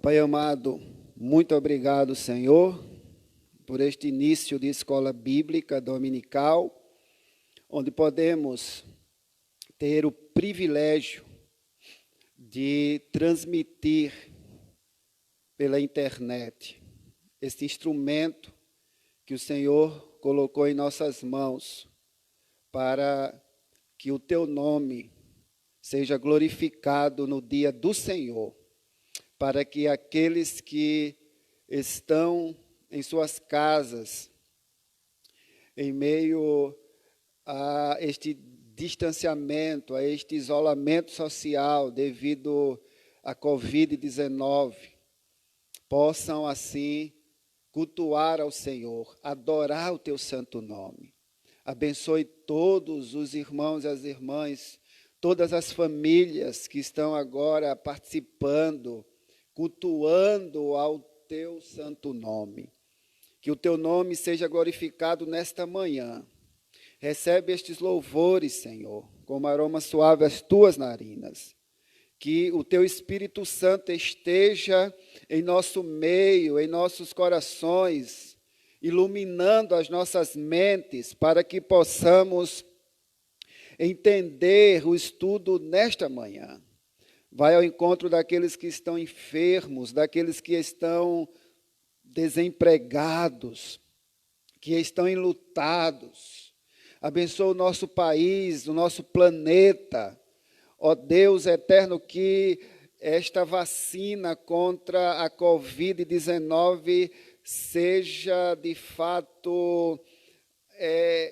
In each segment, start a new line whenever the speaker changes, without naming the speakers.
Pai amado, muito obrigado, Senhor, por este início de escola bíblica dominical, onde podemos ter o privilégio de transmitir pela internet este instrumento que o Senhor colocou em nossas mãos para que o teu nome seja glorificado no dia do Senhor, para que aqueles que estão em suas casas, em meio a este distanciamento, a este isolamento social devido à Covid-19, possam assim cultuar ao Senhor, adorar o teu santo nome. Abençoe todos os irmãos e as irmãs, todas as famílias que estão agora participando, cultuando ao teu santo nome. Que o teu nome seja glorificado nesta manhã. Recebe estes louvores, Senhor, como aroma suave às tuas narinas. Que o teu Espírito Santo esteja em nosso meio, em nossos corações, iluminando as nossas mentes, para que possamos entender o estudo nesta manhã. Vai ao encontro daqueles que estão enfermos, daqueles que estão desempregados, que estão enlutados. Abençoa o nosso país, o nosso planeta. Ó Deus eterno, que esta vacina contra a Covid-19 seja de fato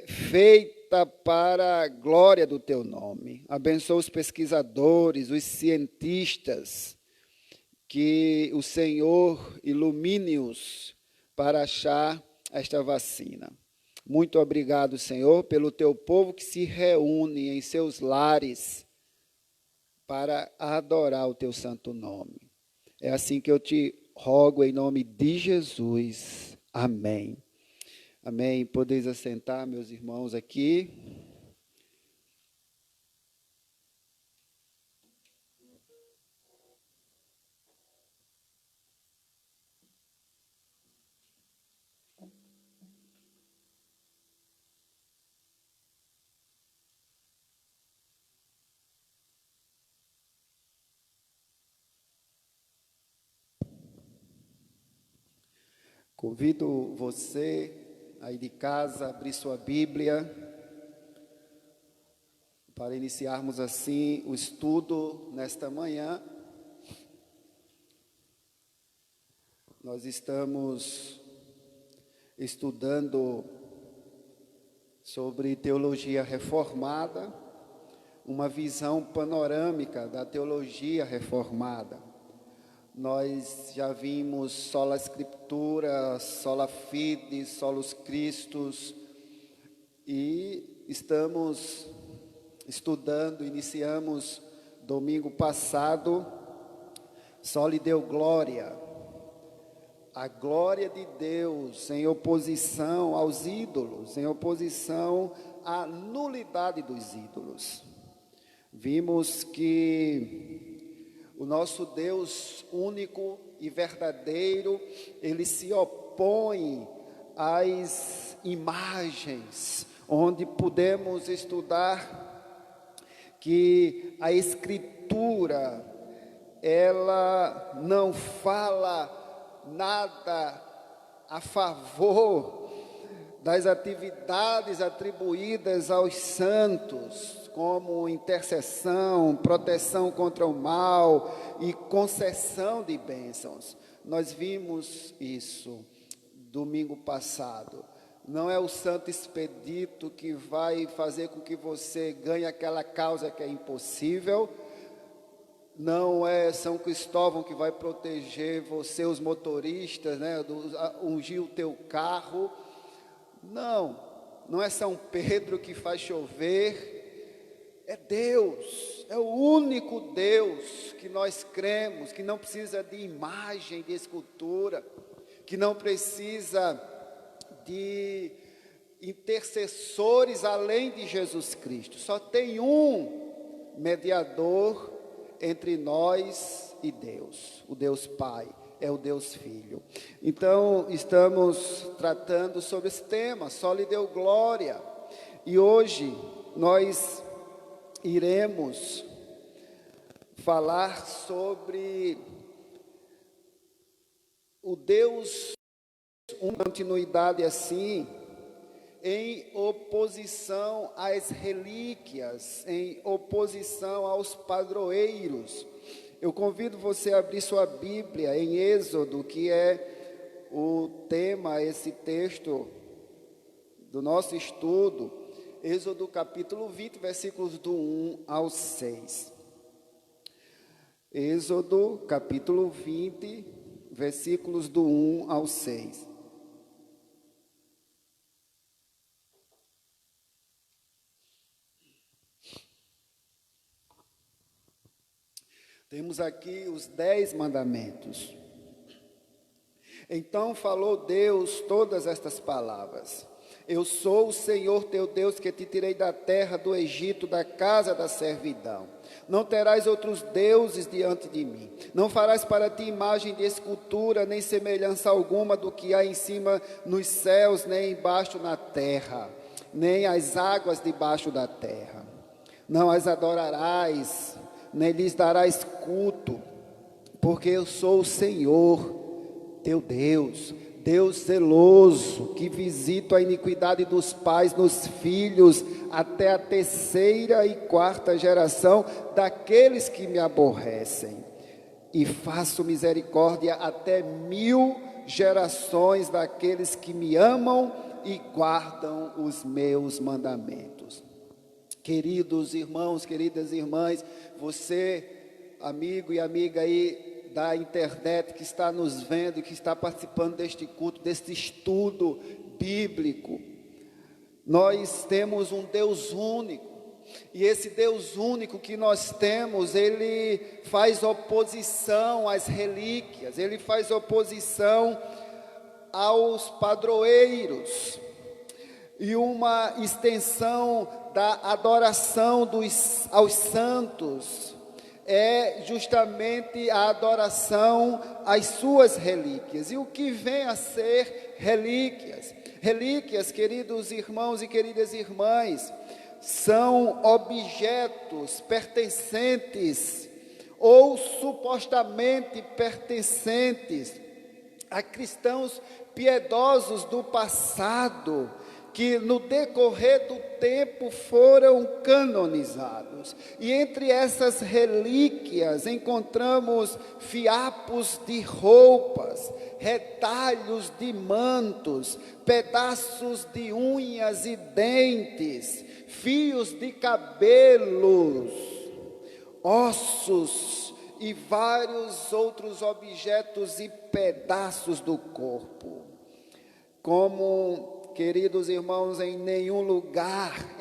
feita para a glória do teu nome. Abençoa os pesquisadores, os cientistas, que o Senhor ilumine-os para achar esta vacina. Muito obrigado, Senhor, pelo teu povo que se reúne em seus lares para adorar o teu santo nome. É assim que eu te rogo em nome de Jesus. Amém. Amém. Podeis assentar, meus irmãos, aqui. Convido você aí de casa a abrir sua Bíblia para iniciarmos assim o estudo nesta manhã. Nós estamos estudando sobre teologia reformada, uma visão panorâmica da teologia reformada. Nós já vimos sola Scriptura, sola Fide, solus Christus, e estamos estudando, iniciamos domingo passado, Soli Deo Glória, a glória de Deus em oposição aos ídolos, em oposição à nulidade dos ídolos. Vimos que o nosso Deus único e verdadeiro, ele se opõe às imagens, onde podemos estudar que a Escritura, ela não fala nada a favor das atividades atribuídas aos santos, como intercessão, proteção contra o mal e concessão de bênçãos. Nós vimos isso domingo passado. Não é o santo expedito que vai fazer com que você ganhe aquela causa que é impossível. Não é São Cristóvão que vai proteger você, os motoristas, né, ungir o teu carro. Não é São Pedro que faz chover. É Deus, é o único Deus que nós cremos, que não precisa de imagem, de escultura, que não precisa de intercessores além de Jesus Cristo. Só tem um mediador entre nós e Deus, o Deus Pai, é o Deus Filho. Então, estamos tratando sobre esse tema, só lhe deu glória. E hoje nós iremos falar sobre o Deus, uma continuidade assim, em oposição às relíquias, em oposição aos padroeiros. Eu convido você a abrir sua Bíblia em Êxodo, que é o tema, esse texto do nosso estudo, Êxodo capítulo 20, versículos do 1 ao 6. Êxodo capítulo 20, versículos do 1 ao 6. Temos aqui os 10 mandamentos. Então falou Deus todas estas palavras: Eu sou o Senhor teu Deus, que te tirei da terra do Egito, da casa da servidão. Não terás outros deuses diante de mim. Não farás para ti imagem de escultura, nem semelhança alguma do que há em cima nos céus, nem embaixo na terra, nem as águas debaixo da terra. Não as adorarás, nem lhes darás culto, porque eu sou o Senhor teu Deus, Deus zeloso, que visito a iniquidade dos pais nos filhos, até a 3ª e 4ª geração daqueles que me aborrecem, e faço misericórdia até 1000 gerações daqueles que me amam e guardam os meus mandamentos. Queridos irmãos, queridas irmãs, você, amigo e amiga aí da internet, que está nos vendo, que está participando deste culto, deste estudo bíblico, nós temos um Deus único, e esse Deus único que nós temos, ele faz oposição às relíquias, ele faz oposição aos padroeiros, e uma extensão da adoração aos santos é justamente a adoração às suas relíquias. E o que vem a ser relíquias? Relíquias, queridos irmãos e queridas irmãs, são objetos pertencentes ou supostamente pertencentes a cristãos piedosos do passado, que no decorrer do tempo foram canonizados. E entre essas relíquias encontramos fiapos de roupas, retalhos de mantos, pedaços de unhas e dentes, fios de cabelos, ossos e vários outros objetos e pedaços do corpo. Como, queridos irmãos, em nenhum lugar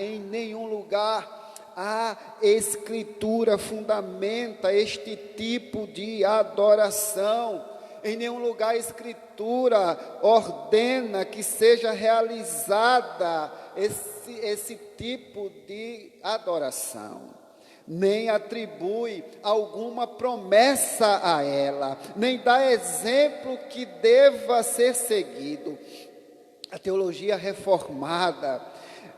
a Escritura fundamenta este tipo de adoração. Em nenhum lugar a Escritura ordena que seja realizada esse tipo de adoração. Nem atribui alguma promessa a ela, nem dá exemplo que deva ser seguido. A teologia reformada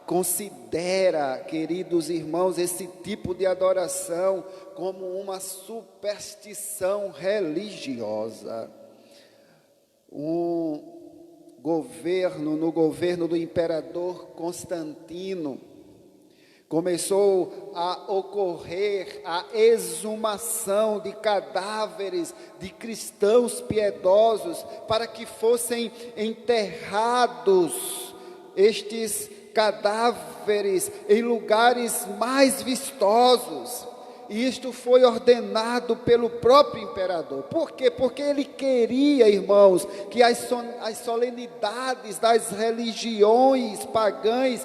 considera, queridos irmãos, esse tipo de adoração como uma superstição religiosa. No governo do imperador Constantino, começou a ocorrer a exumação de cadáveres de cristãos piedosos para que fossem enterrados estes cadáveres em lugares mais vistosos. E isto foi ordenado pelo próprio imperador. Por quê? Porque ele queria, irmãos, que as solenidades das religiões pagãs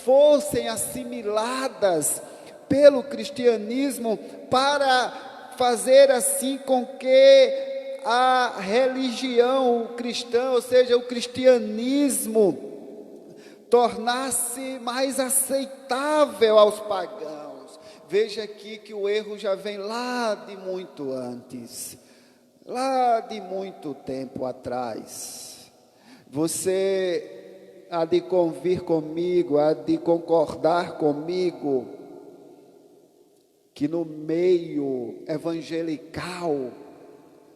fossem assimiladas pelo cristianismo, para fazer assim com que a religião cristã, ou seja, o cristianismo, tornasse mais aceitável aos pagãos. Veja aqui que o erro já vem lá de muito antes. lá de muito tempo atrás. Você há de convir comigo, há de concordar comigo, que no meio evangelical,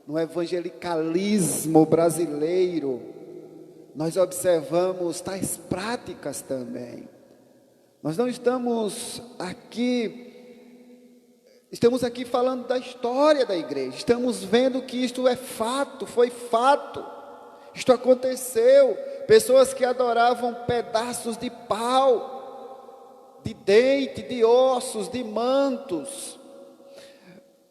no evangelicalismo brasileiro, nós observamos tais práticas também. Nós não estamos aqui falando da história da igreja, estamos vendo que isto é fato, foi fato, isto aconteceu. Pessoas que adoravam pedaços de pau, de dente, de ossos, de mantos.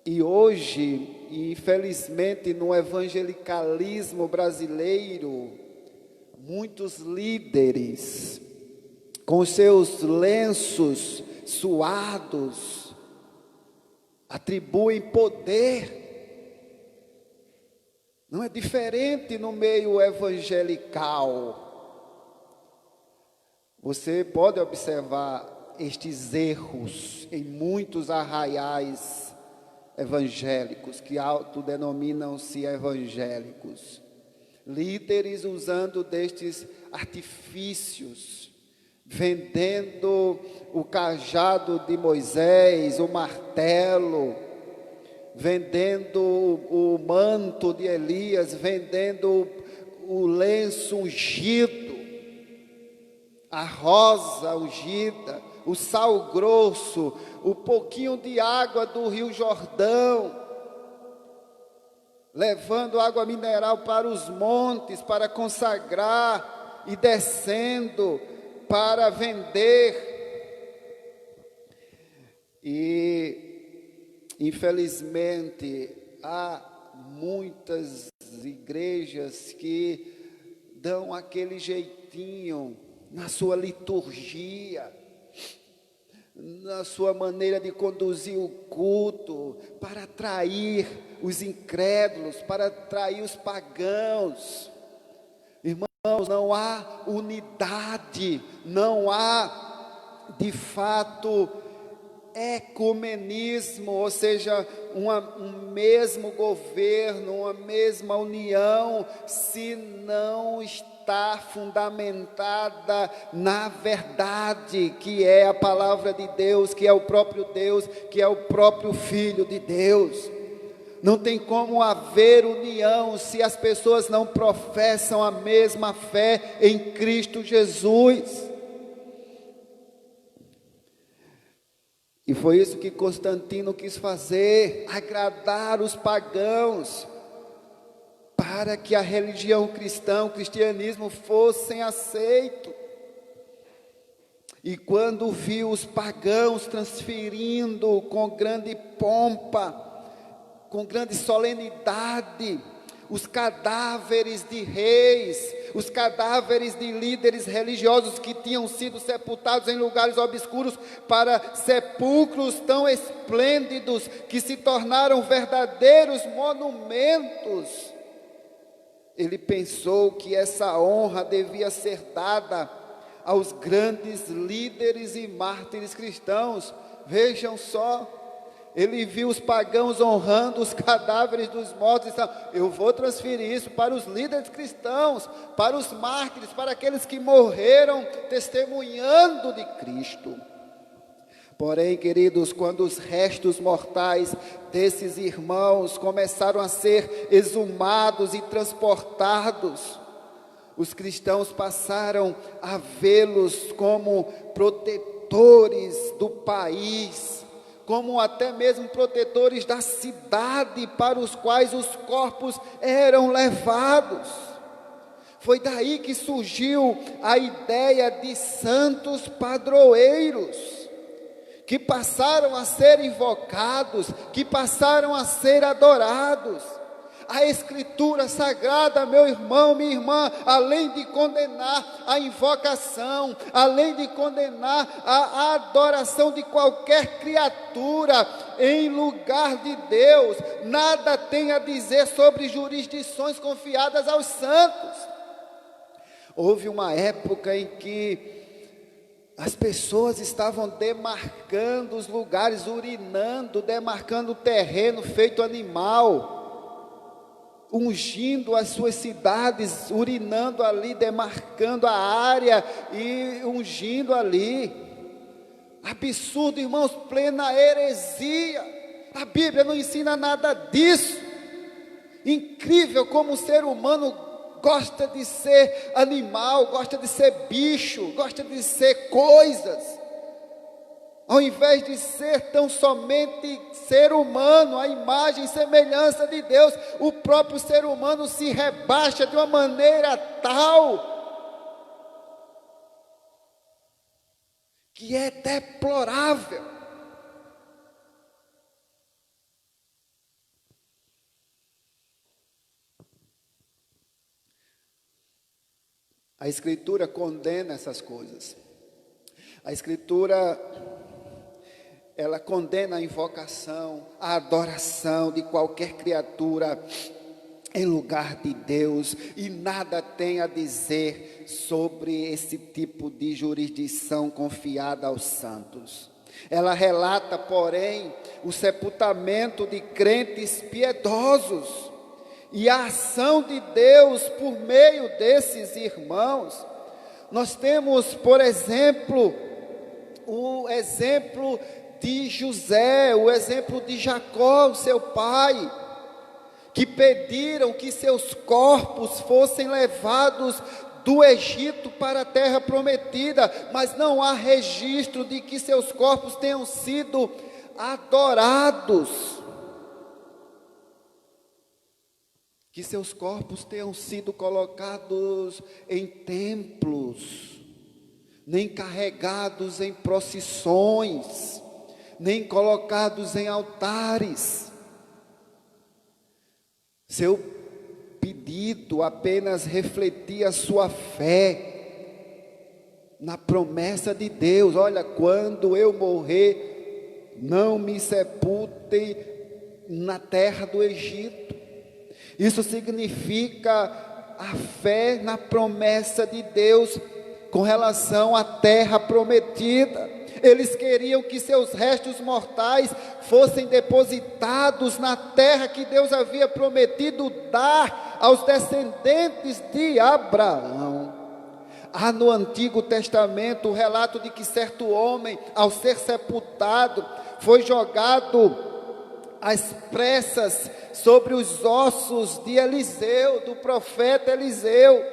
E hoje, infelizmente, no evangelicalismo brasileiro, muitos líderes, com seus lenços suados, atribuem poder. Não é diferente no meio evangelical. Você pode observar estes erros em muitos arraiais evangélicos, que autodenominam-se evangélicos. Líderes usando destes artifícios, vendendo o cajado de Moisés, o martelo, vendendo o manto de Elias, vendendo o lenço ungido, a rosa ungida, o sal grosso, o pouquinho de água do Rio Jordão, levando água mineral para os montes, para consagrar, e descendo para vender. E, infelizmente, há muitas igrejas que dão aquele jeitinho na sua liturgia, na sua maneira de conduzir o culto, para atrair os incrédulos, para atrair os pagãos. Irmãos, não há unidade, não há de fato ecumenismo, ou seja, um mesmo governo, uma mesma união, se não está fundamentada na verdade, que é a palavra de Deus, que é o próprio Deus, que é o próprio Filho de Deus. Não tem como haver união se as pessoas não professam a mesma fé em Cristo Jesus. E foi isso que Constantino quis fazer, agradar os pagãos, para que a religião cristã, o cristianismo fossem aceitos. E quando viu os pagãos transferindo com grande pompa, com grande solenidade, os cadáveres de reis, os cadáveres de líderes religiosos que tinham sido sepultados em lugares obscuros, para sepulcros tão esplêndidos que se tornaram verdadeiros monumentos, ele pensou que essa honra devia ser dada aos grandes líderes e mártires cristãos. Vejam só, ele viu os pagãos honrando os cadáveres dos mortos e disse: eu vou transferir isso para os líderes cristãos, para os mártires, para aqueles que morreram testemunhando de Cristo. Porém, queridos, quando os restos mortais desses irmãos começaram a ser exumados e transportados, os cristãos passaram a vê-los como protetores do país, como até mesmo protetores da cidade para os quais os corpos eram levados. Foi daí que surgiu a ideia de santos padroeiros, que passaram a ser invocados, que passaram a ser adorados. A Escritura Sagrada, meu irmão, minha irmã, além de condenar a invocação, além de condenar a adoração de qualquer criatura em lugar de Deus, nada tem a dizer sobre jurisdições confiadas aos santos. Houve uma época em que as pessoas estavam demarcando os lugares, urinando, demarcando o terreno feito animal. ungindo as suas cidades, urinando ali, demarcando a área e ungindo ali. Absurdo, irmãos, plena heresia. A Bíblia não ensina nada disso. Incrível como o ser humano gosta de ser animal, gosta de ser bicho, gosta de ser coisas, ao invés de ser tão somente ser humano, a imagem e semelhança de Deus. O próprio ser humano se rebaixa de uma maneira tal que é deplorável. A Escritura condena essas coisas. A Escritura, ela condena a invocação, a adoração de qualquer criatura em lugar de Deus, e nada tem a dizer sobre esse tipo de jurisdição confiada aos santos. Ela relata, porém, o sepultamento de crentes piedosos, e a ação de Deus por meio desses irmãos. Nós temos, por exemplo, o exemplo de José, o exemplo de Jacó, seu pai, que pediram que seus corpos fossem levados do Egito para a terra prometida, mas não há registro de que seus corpos tenham sido adorados, que seus corpos tenham sido colocados em templos, nem carregados em procissões, nem colocados em altares. Seu pedido apenas refletia sua fé na promessa de Deus. Olha, quando eu morrer, não me sepultem na terra do Egito. Isso significa a fé na promessa de Deus com relação à terra prometida. Eles queriam que seus restos mortais fossem depositados na terra que Deus havia prometido dar aos descendentes de Abraão. Há no Antigo Testamento o relato de que certo homem, ao ser sepultado, foi jogado às pressas sobre os ossos de Eliseu, do profeta Eliseu,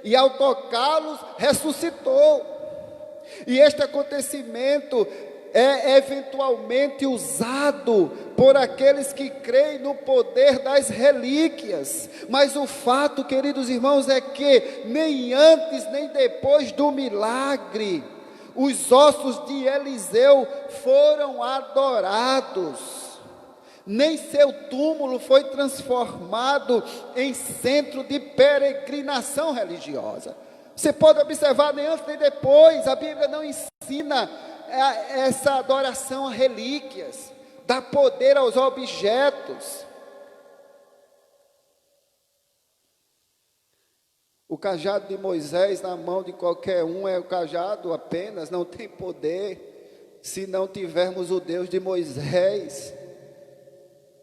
e ao tocá-los, ressuscitou. E este acontecimento é eventualmente usado por aqueles que creem no poder das relíquias, mas o fato, queridos irmãos, é que nem antes nem depois do milagre, os ossos de Eliseu foram adorados. Nem seu túmulo foi transformado em centro de peregrinação religiosa. Você pode observar, nem antes nem depois, a Bíblia não ensina essa adoração a relíquias, dá poder aos objetos. O cajado de Moisés na mão de qualquer um é o cajado apenas, não tem poder se não tivermos o Deus de Moisés.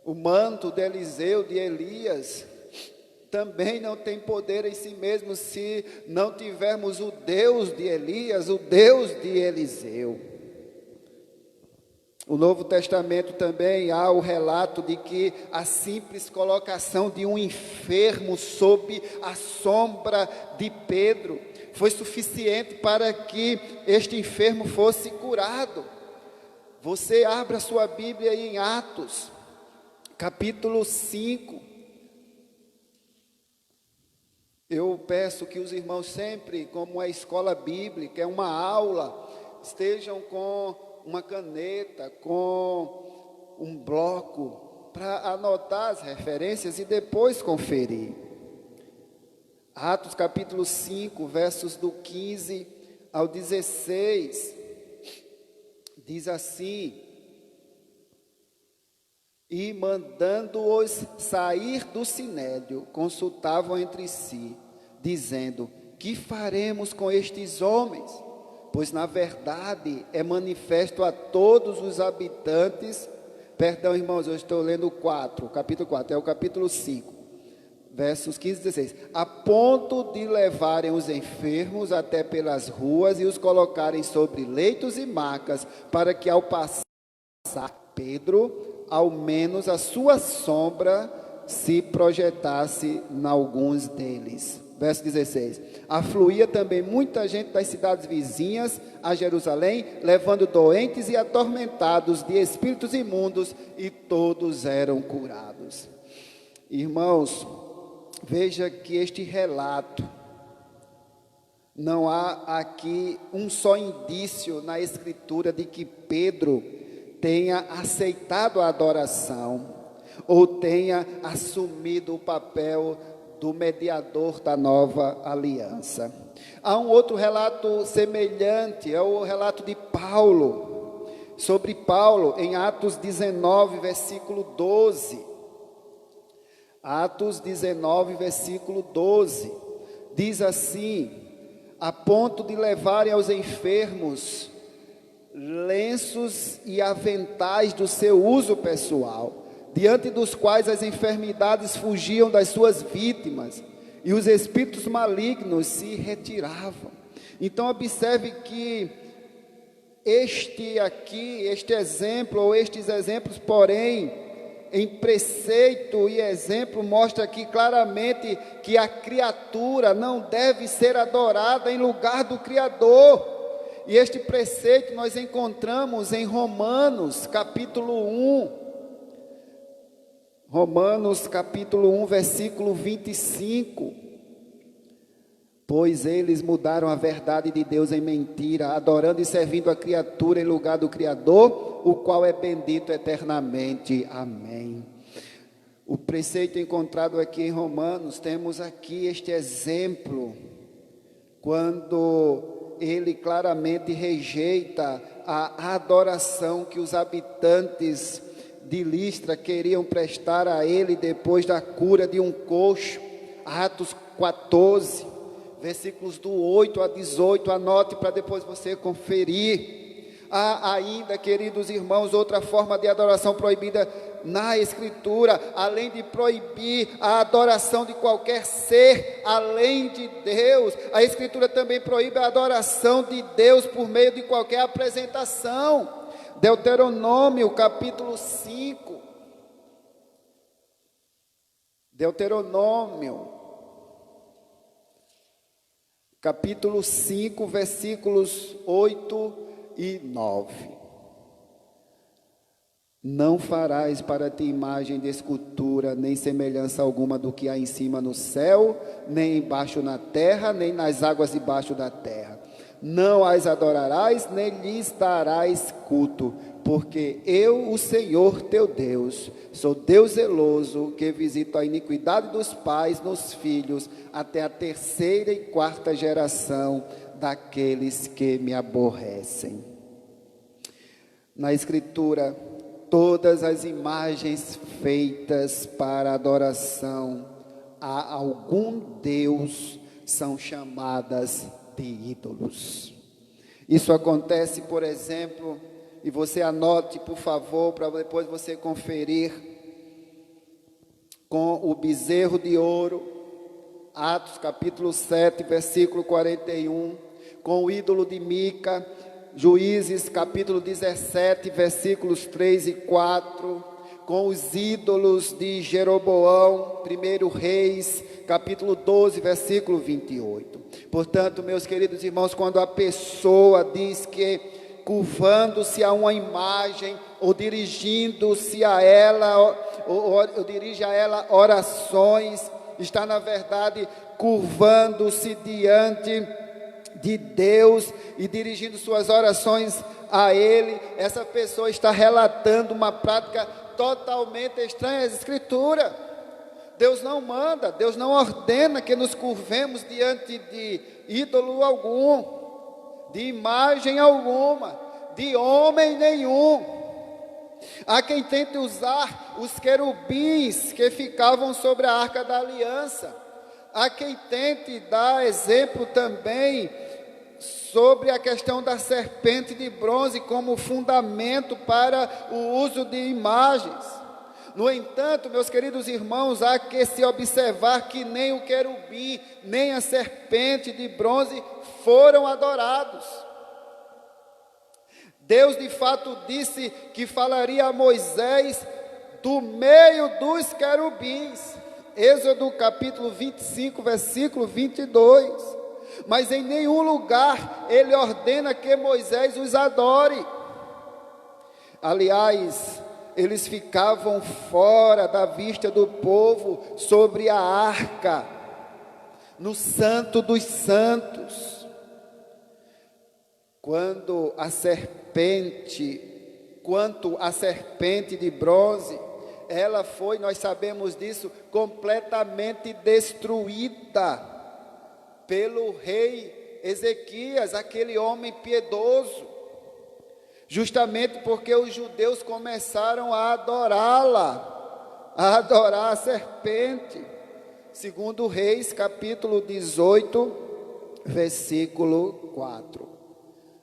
O manto de Eliseu, de Elias, também não tem poder em si mesmo se não tivermos o Deus de Elias, o Deus de Eliseu. No Novo Testamento também há o relato de que a simples colocação de um enfermo sob a sombra de Pedro foi suficiente para que este enfermo fosse curado. Você abra sua Bíblia aí em Atos, capítulo 5, eu peço que os irmãos sempre, como é escola bíblica, é uma aula, estejam com uma caneta, com um bloco, para anotar as referências e depois conferir. Atos capítulo 5, versos do 15 ao 16, diz assim: e mandando-os sair do sinédrio, consultavam entre si, dizendo: que faremos com estes homens? Pois na verdade é manifesto a todos os habitantes, perdão irmãos, eu estou lendo o 4, capítulo 4, é o capítulo 5. versos 15 e 16. A ponto de levarem os enfermos até pelas ruas e os colocarem sobre leitos e macas, para que ao passar Pedro, ao menos a sua sombra se projetasse em alguns deles. Verso 16. Afluía também muita gente das cidades vizinhas a Jerusalém, levando doentes e atormentados de espíritos imundos, e todos eram curados. Irmãos, veja que este relato, não há aqui um só indício na Escritura de que Pedro tenha aceitado a adoração, ou tenha assumido o papel do mediador da nova aliança. Há um outro relato semelhante, é o relato de Paulo, sobre Paulo, em Atos 19, versículo 12. Atos 19, versículo 12, diz assim: a ponto de levarem aos enfermos lenços e aventais do seu uso pessoal, diante dos quais as enfermidades fugiam das suas vítimas, e os espíritos malignos se retiravam. Então observe que este exemplo, ou estes exemplos, porém, em preceito e exemplo, mostra aqui claramente que a criatura não deve ser adorada em lugar do Criador. E este preceito nós encontramos em Romanos capítulo 1. Romanos capítulo 1, versículo 25. Pois eles mudaram a verdade de Deus em mentira, adorando e servindo a criatura em lugar do Criador, o qual é bendito eternamente. Amém. O preceito encontrado aqui em Romanos, temos aqui este exemplo, quando ele claramente rejeita a adoração que os habitantes de Listra queriam prestar a ele depois da cura de um coxo. Atos 14, versículos do 8 a 18, anote para depois você conferir. Há ainda, queridos irmãos, outra forma de adoração proibida na Escritura, além de proibir a adoração de qualquer ser além de Deus. A Escritura também proíbe a adoração de Deus por meio de qualquer apresentação. Deuteronômio capítulo 5, Deuteronômio capítulo 5, versículos 8 e 9. Não farás para ti imagem de escultura, nem semelhança alguma do que há em cima no céu, nem embaixo na terra, nem nas águas debaixo da terra. Não as adorarás, nem lhes darás culto, porque eu, o Senhor teu Deus, sou Deus zeloso, que visito a iniquidade dos pais nos filhos, até a terceira e quarta geração daqueles que me aborrecem. Na Escritura, todas as imagens feitas para adoração a algum Deus são chamadas de ídolos. Isso acontece, por exemplo, e você anote, por favor, para depois você conferir, com o bezerro de ouro, Atos capítulo 7, versículo 41, com o ídolo de Mica, Juízes capítulo 17, versículos 3 e 4, com os ídolos de Jeroboão, 1 Reis, capítulo 12, versículo 28. Portanto, meus queridos irmãos, quando a pessoa diz que curvando-se a uma imagem, ou dirigindo-se a ela, ou dirige a ela orações, está na verdade curvando-se diante de Deus e dirigindo suas orações a Ele. Essa pessoa está relatando uma prática totalmente estranha às Escrituras. Deus não manda, Deus não ordena que nos curvemos diante de ídolo algum, de imagem alguma, de homem nenhum. Há quem tente usar os querubins que ficavam sobre a Arca da Aliança. Há quem tente dar exemplo também sobre a questão da serpente de bronze como fundamento para o uso de imagens. No entanto, meus queridos irmãos, há que se observar que nem o querubim, nem a serpente de bronze foram adorados. Deus de fato disse que falaria a Moisés do meio dos querubins. Êxodo capítulo 25, versículo 22. Mas em nenhum lugar ele ordena que Moisés os adore. Aliás, eles ficavam fora da vista do povo sobre a arca, no Santo dos Santos. Quanto à serpente de bronze, ela foi, nós sabemos disso, completamente destruída pelo rei Ezequias, aquele homem piedoso, justamente porque os judeus começaram a adorá-la, a adorar a serpente, segundo Reis, capítulo 18, versículo 4.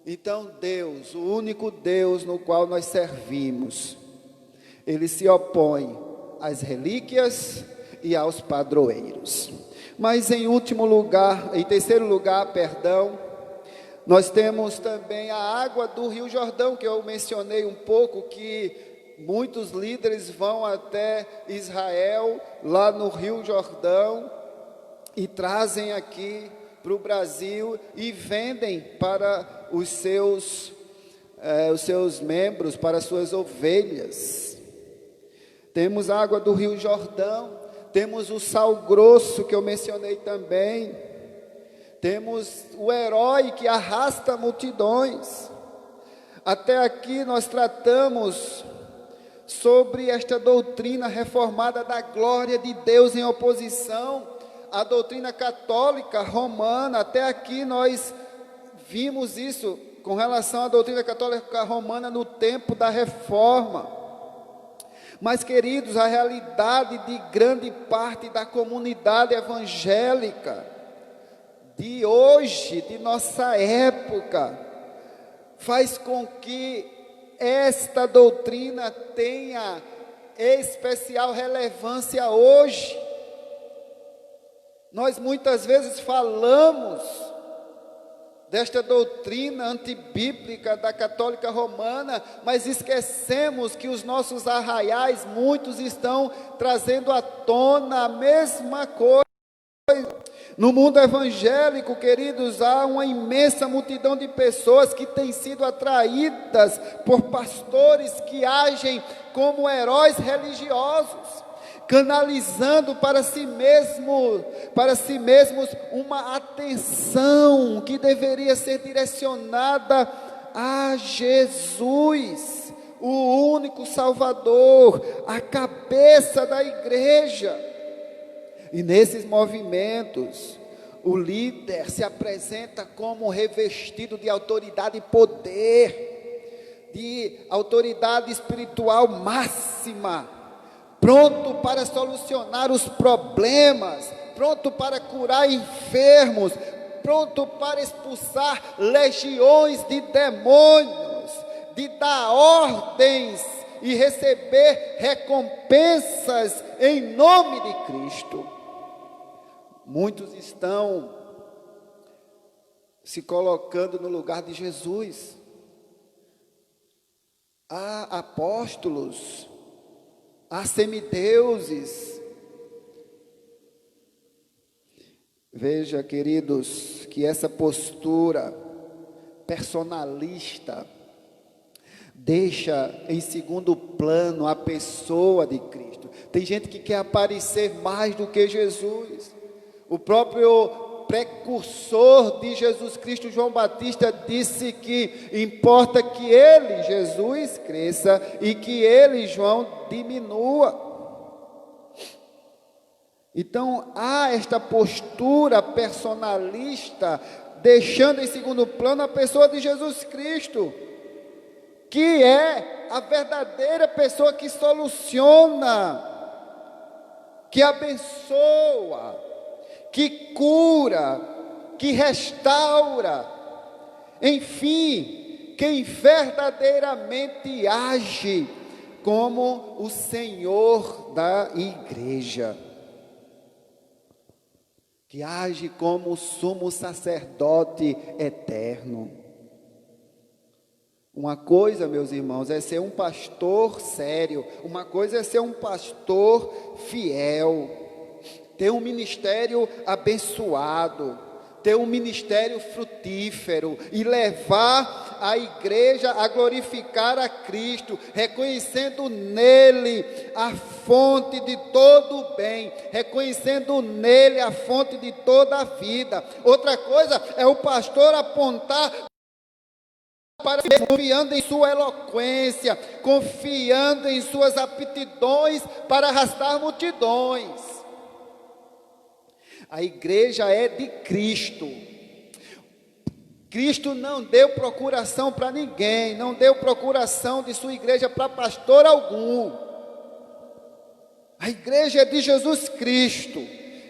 Então Deus, o único Deus no qual nós servimos, Ele se opõe às relíquias e aos padroeiros. Mas em terceiro lugar, nós temos também a água do Rio Jordão, que eu mencionei um pouco, que muitos líderes vão até Israel, lá no Rio Jordão, e trazem aqui para o Brasil e vendem para os seus membros, para as suas ovelhas. Temos a água do Rio Jordão, temos o sal grosso que eu mencionei também, temos o herói que arrasta multidões. Até aqui nós tratamos sobre esta doutrina reformada da glória de Deus em oposição à doutrina católica romana. Até aqui nós vimos isso com relação à doutrina católica romana no tempo da reforma. Mas, queridos, a realidade de grande parte da comunidade evangélica de hoje, de nossa época, faz com que esta doutrina tenha especial relevância hoje. Nós muitas vezes falamos desta doutrina antibíblica da católica romana, mas esquecemos que os nossos arraiais, muitos estão trazendo à tona a mesma coisa. No mundo evangélico, queridos, há uma imensa multidão de pessoas que têm sido atraídas por pastores que agem como heróis religiosos, canalizando para si mesmos uma atenção que deveria ser direcionada a Jesus, o único Salvador, a cabeça da igreja. E nesses movimentos, o líder se apresenta como revestido de autoridade e poder, de autoridade espiritual máxima, pronto para solucionar os problemas, pronto para curar enfermos, pronto para expulsar legiões de demônios, de dar ordens e receber recompensas em nome de Cristo. Muitos estão se colocando no lugar de Jesus. Há apóstolos, há semideuses. Veja, queridos, que essa postura personalista deixa em segundo plano a pessoa de Cristo. Tem gente que quer aparecer mais do que Jesus. O próprio precursor de Jesus Cristo, João Batista, disse que importa que ele, Jesus, cresça e que ele, João, diminua. Então, há esta postura personalista, deixando em segundo plano a pessoa de Jesus Cristo, que é a verdadeira pessoa que soluciona, que abençoa, que cura, que restaura, enfim, quem verdadeiramente age como o Senhor da igreja, que age como o sumo sacerdote eterno. Uma coisa, meus irmãos, é ser um pastor sério, uma coisa é ser um pastor fiel, ter um ministério abençoado, ter um ministério frutífero e levar a igreja a glorificar a Cristo, reconhecendo nele a fonte de todo o bem, reconhecendo nele a fonte de toda a vida. Outra coisa é o pastor apontar para confiando em sua eloquência, confiando em suas aptidões para arrastar multidões. A igreja é de Cristo. Cristo não deu procuração para ninguém, não deu procuração de sua igreja para pastor algum. A igreja é de Jesus Cristo,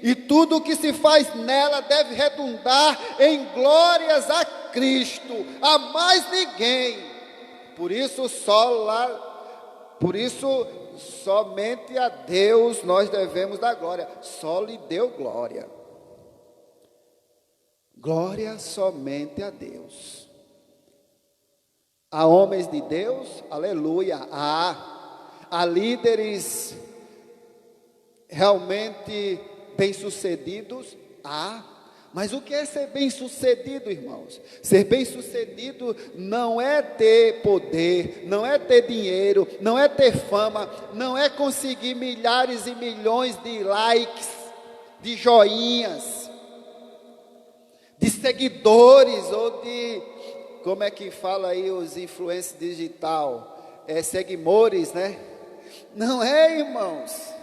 e tudo o que se faz nela deve redundar em glórias a Cristo, a mais ninguém. Por isso somente a Deus nós devemos dar glória. Só lhe deu glória. Glória somente a Deus. Há homens de Deus, aleluia. Há líderes realmente bem-sucedidos, mas o que é ser bem-sucedido, irmãos? Ser bem-sucedido não é ter poder, não é ter dinheiro, não é ter fama, não é conseguir milhares e milhões de likes, de joinhas, de seguidores, ou de, como é que fala aí os influencers digital? Seguimores, né? Não é, irmãos,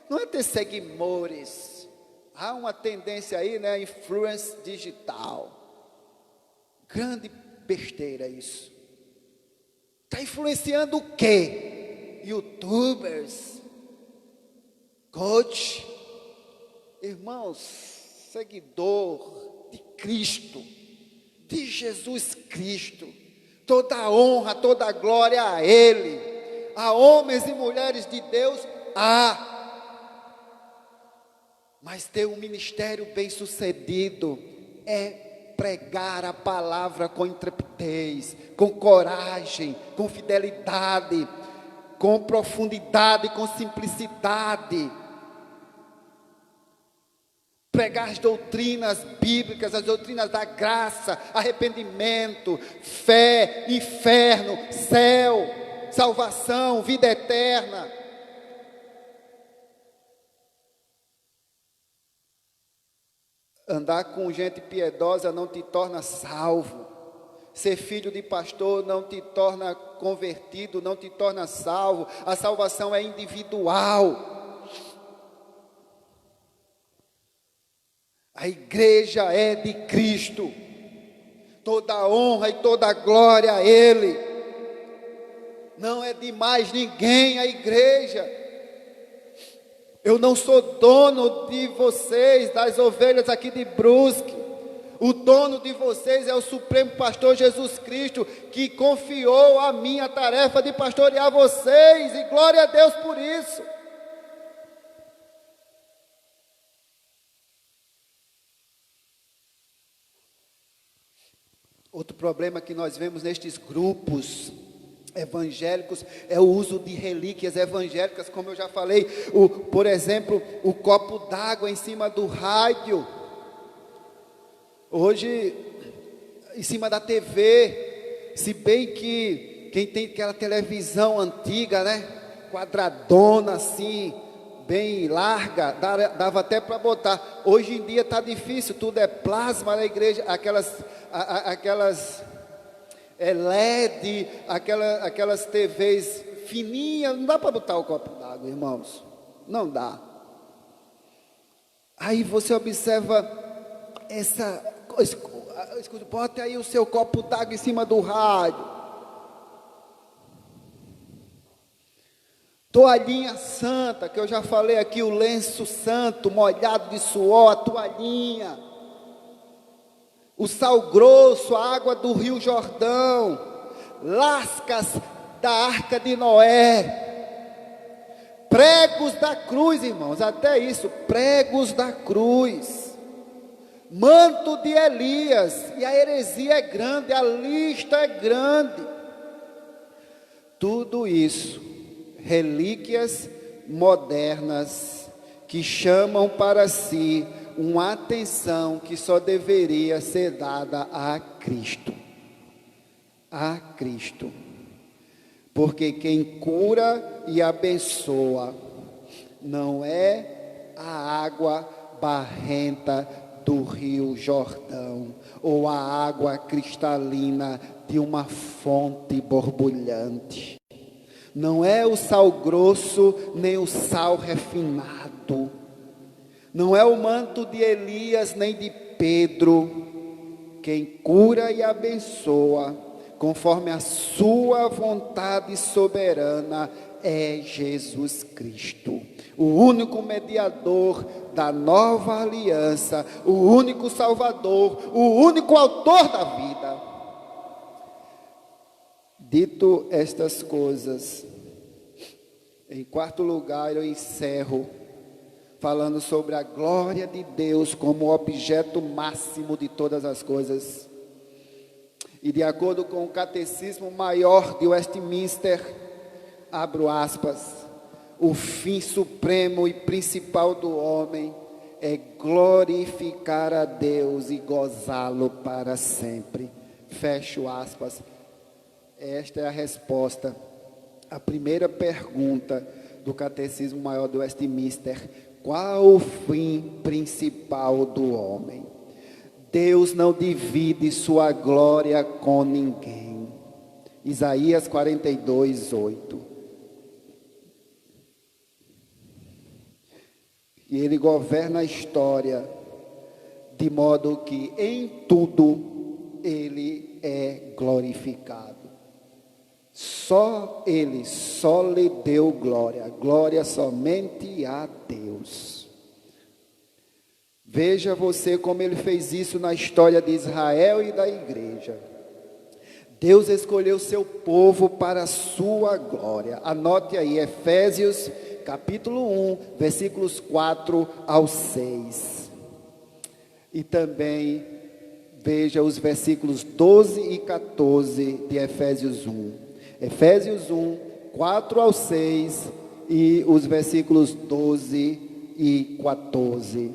não é ter seguimores. Há uma tendência aí, né? Influência digital. Grande besteira isso. Está influenciando o quê? YouTubers, coach, irmãos, seguidor de Cristo, de Jesus Cristo. Toda a honra, toda a glória a Ele. A homens e mulheres de Deus, mas ter um ministério bem-sucedido é pregar a palavra com intrepidez, com coragem, com fidelidade, com profundidade, com simplicidade. Pregar as doutrinas bíblicas, as doutrinas da graça, arrependimento, fé, inferno, céu, salvação, vida eterna. Andar com gente piedosa não te torna salvo. Ser filho de pastor não te torna convertido, não te torna salvo. A salvação é individual. A igreja é de Cristo. Toda a honra e toda a glória a Ele. Não é de mais ninguém a igreja. Eu não sou dono de vocês, das ovelhas aqui de Brusque. O dono de vocês é o Supremo Pastor Jesus Cristo, que confiou a mim a tarefa de pastorear vocês, e glória a Deus por isso. Outro problema que nós vemos nestes grupos evangélicos é o uso de relíquias evangélicas, como eu já falei, por exemplo, o copo d'água em cima do rádio, hoje em cima da TV, se bem que quem tem aquela televisão antiga, né, quadradona assim, bem larga, dava até para botar. Hoje em dia está difícil, tudo é plasma na igreja, aquelas LED, aquelas TVs fininhas, não dá para botar o copo d'água, irmãos, não dá. Aí você observa essa coisa, bote aí o seu copo d'água em cima do rádio, toalhinha santa, que eu já falei aqui, o lenço santo, molhado de suor, a toalhinha, o sal grosso, a água do Rio Jordão, lascas da arca de Noé. Pregos da cruz, irmãos, até isso, pregos da cruz. Manto de Elias, e a heresia é grande, a lista é grande. Tudo isso, relíquias modernas, que chamam para si uma atenção que só deveria ser dada a Cristo. A Cristo. Porque quem cura e abençoa não é a água barrenta do Rio Jordão, ou a água cristalina de uma fonte borbulhante. Não é o sal grosso, nem o sal refinado. Não é o manto de Elias, nem de Pedro. Quem cura e abençoa, conforme a sua vontade soberana, é Jesus Cristo, o único mediador da nova aliança, o único Salvador, o único autor da vida. Dito estas coisas, em quarto lugar eu encerro falando sobre a glória de Deus como objeto máximo de todas as coisas. E de acordo com o Catecismo Maior de Westminster, abro aspas, o fim supremo e principal do homem é glorificar a Deus e gozá-lo para sempre. Fecho aspas. Esta é a resposta à primeira pergunta do Catecismo Maior de Westminster. Qual o fim principal do homem? Deus não divide sua glória com ninguém. Isaías 42, 8. E Ele governa a história de modo que em tudo Ele é glorificado. Só Ele, só lhe deu glória, glória somente a Deus. Veja você como Ele fez isso na história de Israel e da igreja. Deus escolheu seu povo para a sua glória. Anote aí, Efésios capítulo 1, versículos 4 ao 6. E também veja os versículos 12 e 14 de Efésios 1. Efésios 1, 4 ao 6 e os versículos 12 e 14.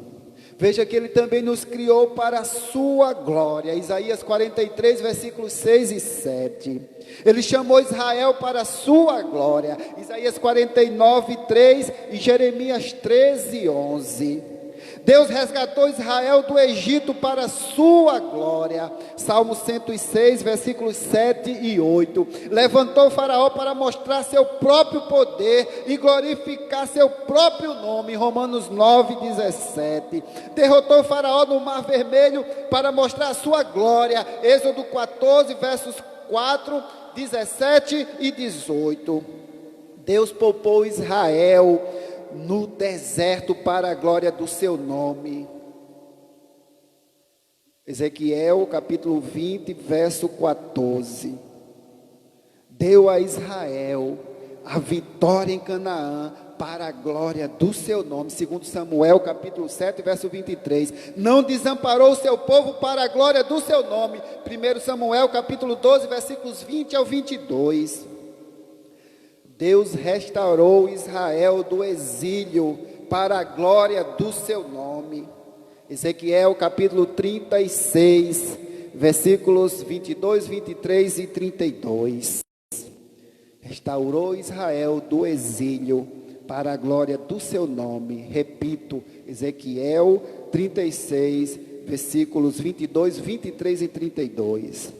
Veja que Ele também nos criou para a sua glória. Isaías 43, versículos 6 e 7. Ele chamou Israel para a sua glória. Isaías 49, 3 e Jeremias 13, 11. Deus resgatou Israel do Egito para a sua glória. Salmo 106, versículos 7 e 8. Levantou Faraó para mostrar seu próprio poder e glorificar seu próprio nome. Romanos 9, 17. Derrotou Faraó no Mar Vermelho para mostrar a sua glória. Êxodo 14, versos 4, 17 e 18. Deus poupou Israel no deserto para a glória do seu nome. Ezequiel capítulo 20, verso 14. Deu a Israel a vitória em Canaã para a glória do seu nome. Segundo Samuel capítulo 7, verso 23. Não desamparou o seu povo para a glória do seu nome. 1 Samuel capítulo 12, versículos 20 ao 22. Deus restaurou Israel do exílio para a glória do seu nome. Ezequiel capítulo 36, versículos 22, 23 e 32. Restaurou Israel do exílio para a glória do seu nome. Repito, Ezequiel 36, versículos 22, 23 e 32.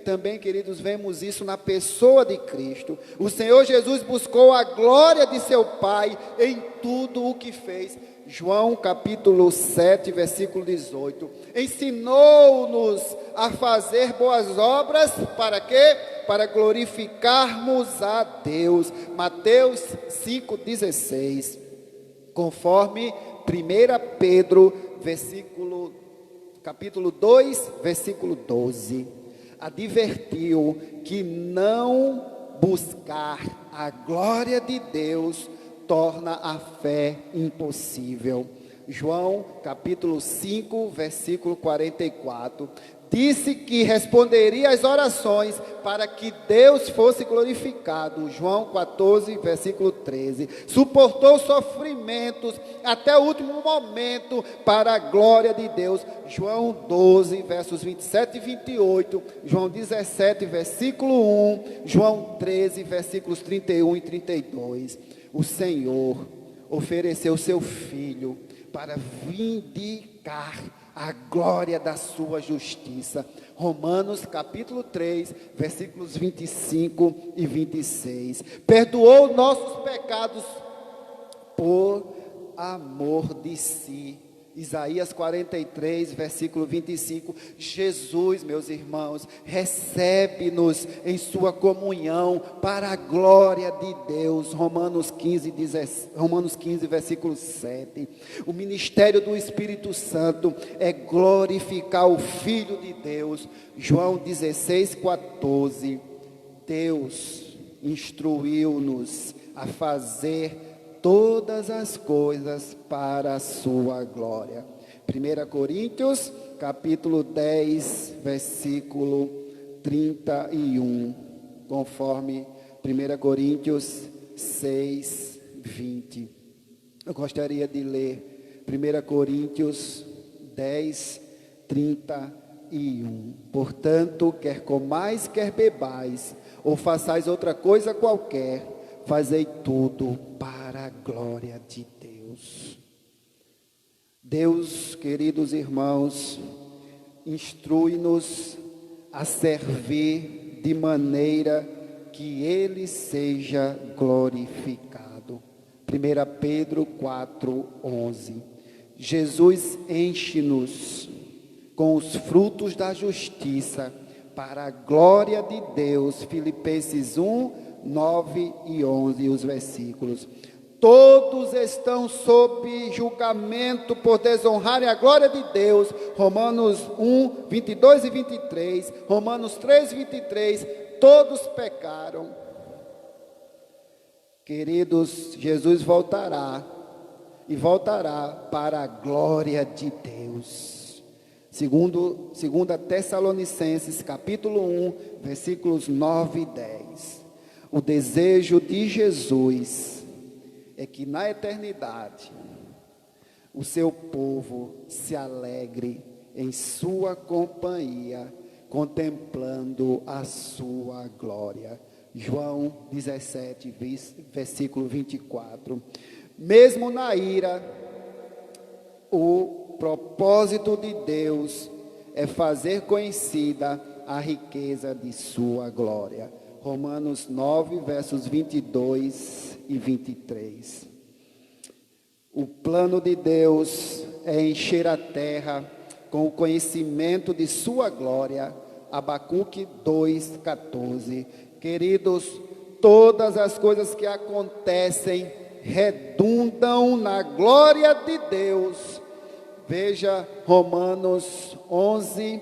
Também, queridos, vemos isso na pessoa de Cristo. O Senhor Jesus buscou a glória de seu Pai em tudo o que fez. João capítulo 7, versículo 18. Ensinou-nos a fazer boas obras, para quê? Para glorificarmos a Deus. Mateus 5,16. Conforme 1 Pedro, capítulo 2, versículo 12. advertiu que não buscar a glória de Deus torna a fé impossível. João capítulo 5, versículo 44. Disse que responderia às orações para que Deus fosse glorificado. João 14, versículo 13. Suportou sofrimentos até o último momento para a glória de Deus. João 12, versos 27 e 28. João 17, versículo 1. João 13, versículos 31 e 32. O Senhor ofereceu seu Filho para vindicar a glória da sua justiça. Romanos capítulo 3, versículos 25 e 26. Perdoou nossos pecados por amor de si. Isaías 43, versículo 25. Jesus, meus irmãos, recebe-nos em sua comunhão para a glória de Deus. Romanos 15, versículo 7. O ministério do Espírito Santo é glorificar o Filho de Deus. João 16, 14. Deus instruiu-nos a fazer todas as coisas para a sua glória. 1 Coríntios, capítulo 10, versículo 31, conforme 1 Coríntios 6, 20. Eu gostaria de ler 1 Coríntios 10, 31. Portanto, quer comais, quer bebais, ou façais outra coisa qualquer, fazei tudo para a glória de Deus. Deus, queridos irmãos, instrui-nos a servir de maneira que Ele seja glorificado. 1 Pedro 4:11. Jesus enche-nos com os frutos da justiça para a glória de Deus. Filipenses 1, 9 e 11, os versículos. Todos estão sob julgamento por desonrarem a glória de Deus. Romanos 1, 22 e 23. Romanos 3, 23. Todos pecaram. Queridos, Jesus voltará. E voltará para a glória de Deus. Segunda Tessalonicenses, capítulo 1, versículos 9 e 10. O desejo de Jesus é que na eternidade o seu povo se alegre em sua companhia, contemplando a sua glória. João 17, versículo 24. Mesmo na ira, o propósito de Deus é fazer conhecida a riqueza de sua glória. Romanos 9, versos 22 e 23. O plano de Deus é encher a terra com o conhecimento de sua glória. Abacuque 2, 14. Queridos, todas as coisas que acontecem redundam na glória de Deus. Veja Romanos 11,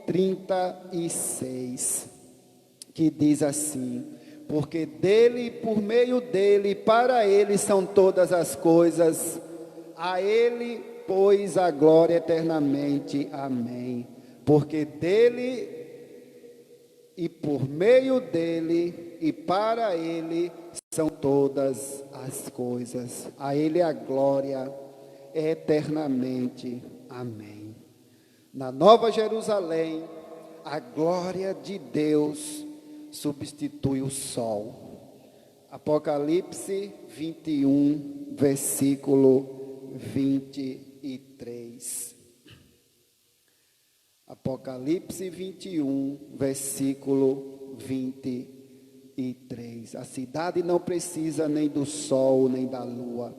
36. Que diz assim: porque dele, por meio dele, para ele são todas as coisas, a ele, pois, a glória eternamente. Amém. Porque dele, e por meio dele, e para ele, são todas as coisas, a ele a glória eternamente. Amém. Na Nova Jerusalém, a glória de Deus substitui o sol. Apocalipse 21, versículo 23. Apocalipse 21, versículo 23. A cidade não precisa nem do sol, nem da lua,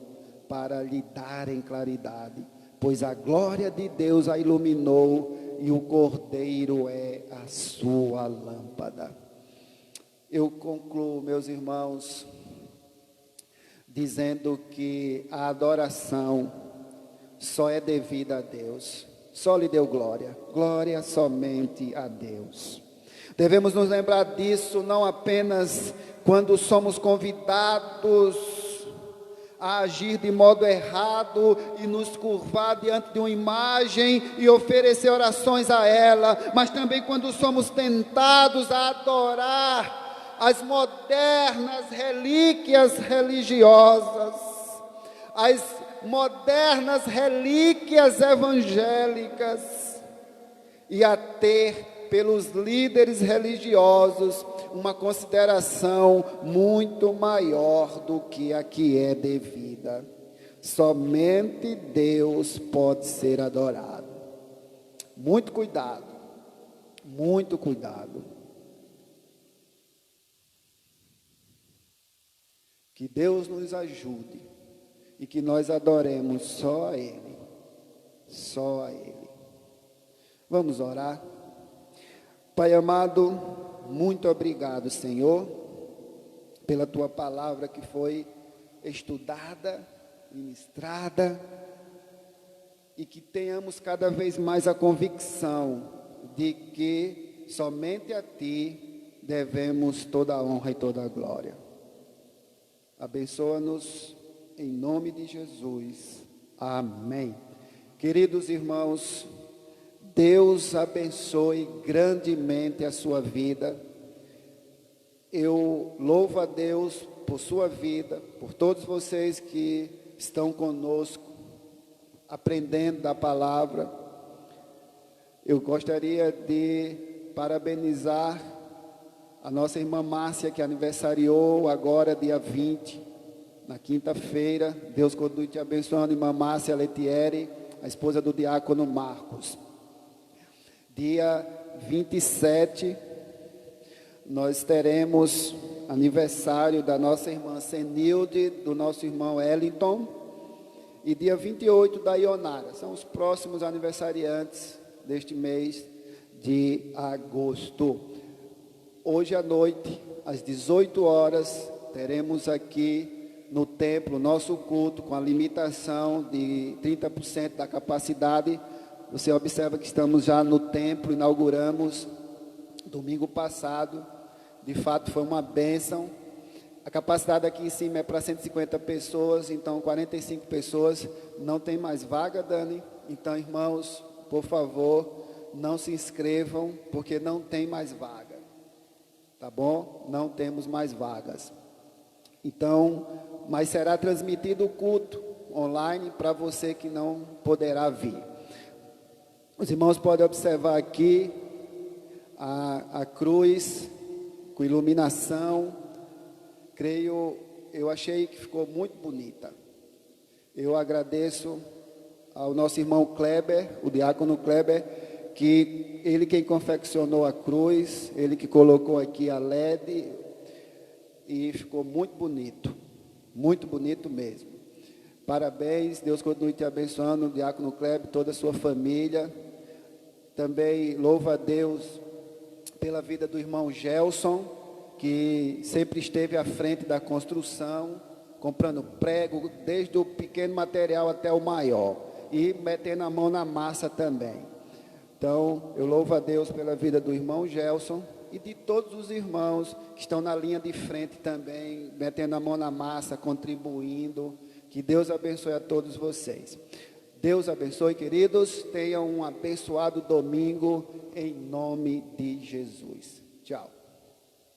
para lhe darem claridade, pois a glória de Deus a iluminou, e o Cordeiro é a sua lâmpada. Eu concluo, meus irmãos, dizendo que a adoração só é devida a Deus, só lhe deu glória, glória somente a Deus. Devemos nos lembrar disso não apenas quando somos convidados a agir de modo errado e nos curvar diante de uma imagem e oferecer orações a ela, mas também quando somos tentados a adorar as modernas relíquias religiosas, as modernas relíquias evangélicas, e a ter pelos líderes religiosos uma consideração muito maior do que a que é devida. Somente Deus pode ser adorado. Muito cuidado, muito cuidado. Que Deus nos ajude e que nós adoremos só a Ele, só a Ele. Vamos orar. Pai amado, muito obrigado, Senhor, pela Tua palavra que foi estudada, ministrada, e que tenhamos cada vez mais a convicção de que somente a Ti devemos toda a honra e toda a glória. Abençoa-nos em nome de Jesus. Amém. Queridos irmãos, Deus abençoe grandemente a sua vida. Eu louvo a Deus por sua vida, por todos vocês que estão conosco, aprendendo da palavra. Eu gostaria de parabenizar a nossa irmã Márcia, que aniversariou agora, dia 20, na quinta-feira. Deus continue te abençoando, irmã Márcia Letieri, a esposa do diácono Marcos. Dia 27, nós teremos aniversário da nossa irmã Senilde, do nosso irmão Wellington, e dia 28 da Ionara. São os próximos aniversariantes deste mês de agosto. Hoje à noite, às 18 horas, teremos aqui no templo nosso culto com a limitação de 30% da capacidade. Você observa que estamos já no templo, inauguramos domingo passado. De fato foi uma bênção. A capacidade aqui em cima é para 150 pessoas, então 45 pessoas. Não tem mais vaga, Dani. Então, irmãos, por favor, não se inscrevam, porque não tem mais vaga. Tá bom? Não temos mais vagas. Então, mas será transmitido o culto online para você que não poderá vir. Os irmãos podem observar aqui a cruz com iluminação. Eu achei que ficou muito bonita. Eu agradeço ao nosso irmão Kleber, o diácono Kleber, que ele quem confeccionou a cruz, ele que colocou aqui a LED, e ficou muito bonito mesmo. Parabéns, Deus continue te abençoando, o diácono Kleber, toda a sua família. Também louvo a Deus pela vida do irmão Gelson, que sempre esteve à frente da construção, comprando prego, desde o pequeno material até o maior, e metendo a mão na massa também. Então, eu louvo a Deus pela vida do irmão Gelson e de todos os irmãos que estão na linha de frente também, metendo a mão na massa, contribuindo. Que Deus abençoe a todos vocês. Deus abençoe, queridos. Tenham um abençoado domingo em nome de Jesus. Tchau.